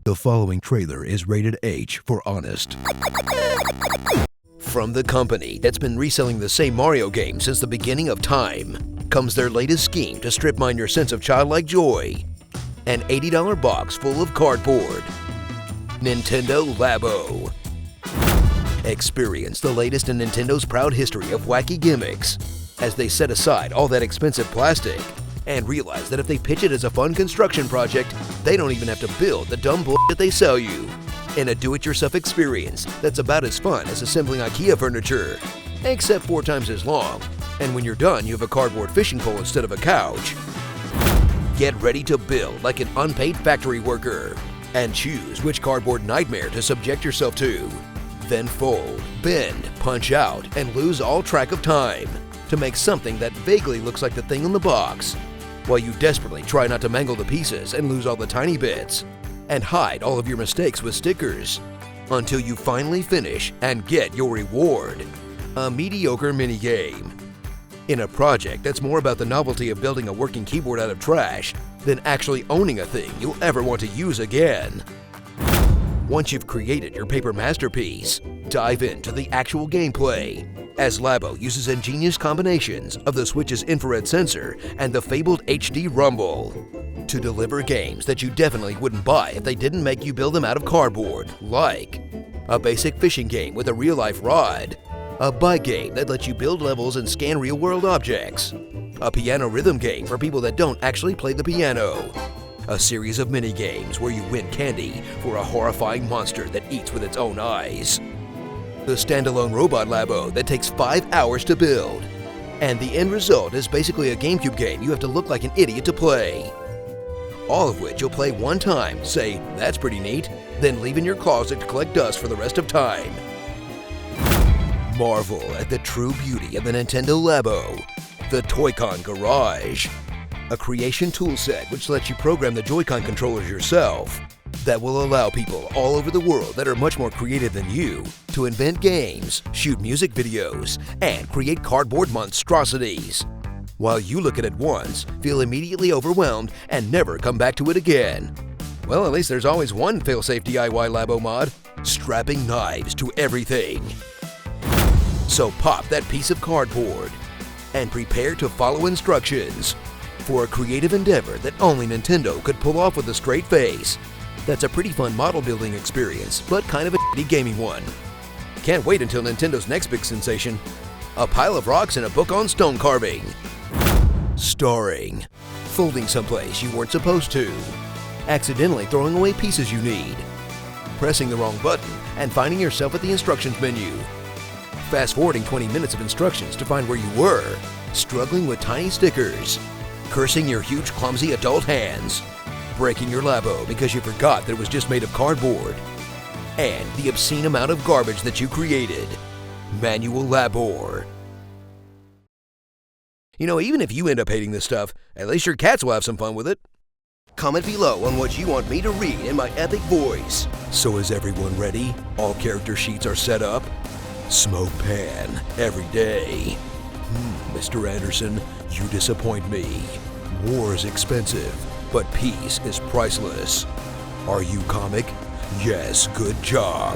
The following trailer is rated H for honest. From the company that's been reselling the same Mario game since the beginning of time, comes their latest scheme to strip mine your sense of childlike joy. An $80 box full of cardboard. Nintendo LABO. Experience the latest in Nintendo's proud history of wacky gimmicks as they set aside all that expensive plastic and realize that if they pitch it as a fun construction project, they don't even have to build the dumb bullshit they sell you. In a do-it-yourself experience that's about as fun as assembling IKEA furniture, except 4 times as long, and when you're done you have a cardboard fishing pole instead of a couch. Get ready to build like an unpaid factory worker, and choose which cardboard nightmare to subject yourself to. Then fold, bend, punch out, and lose all track of time to make something that vaguely looks like the thing in the box, while you desperately try not to mangle the pieces and lose all the tiny bits, and hide all of your mistakes with stickers, until you finally finish and get your reward, a mediocre minigame. In a project that's more about the novelty of building a working keyboard out of trash than actually owning a thing you'll ever want to use again. Once you've created your paper masterpiece, dive into the actual gameplay, as Labo uses ingenious combinations of the Switch's infrared sensor and the fabled HD rumble to deliver games that you definitely wouldn't buy if they didn't make you build them out of cardboard, like a basic fishing game with a real-life rod, a bike game that lets you build levels and scan real-world objects, a piano rhythm game for people that don't actually play the piano, a series of mini-games where you win candy for a horrifying monster that eats with its own eyes, the standalone robot Labo that takes 5 hours to build, and the end result is basically a GameCube game you have to look like an idiot to play. All of which you'll play one time, say, "That's pretty neat," then leave in your closet to collect dust for the rest of time. Marvel at the true beauty of the Nintendo LABO, the Toy-Con Garage, a creation toolset which lets you program the Joy-Con controllers yourself, that will allow people all over the world that are much more creative than you to invent games, shoot music videos, and create cardboard monstrosities, while you look at it once, feel immediately overwhelmed, and never come back to it again. Well, at least there's always one fail-safe DIY Labo mod, strapping knives to everything. So pop that piece of cardboard and prepare to follow instructions for a creative endeavor that only Nintendo could pull off with a straight face. That's a pretty fun model building experience, but kind of a shitty gaming one. Can't wait until Nintendo's next big sensation, a pile of rocks and a book on stone carving. Starring folding someplace you weren't supposed to, accidentally throwing away pieces you need, pressing the wrong button and finding yourself at the instructions menu, fast-forwarding 20 minutes of instructions to find where you were, struggling with tiny stickers, cursing your huge clumsy adult hands, breaking your Labo because you forgot that it was just made of cardboard, and the obscene amount of garbage that you created. Manual labor. You know, even if you end up hating this stuff, at least your cats will have some fun with it. Comment below on what you want me to read in my epic voice. So is everyone ready? All character sheets are set up? Smoke pan every day. Mr. Anderson, you disappoint me. War is expensive, but peace is priceless. Are you comic? Yes, good job.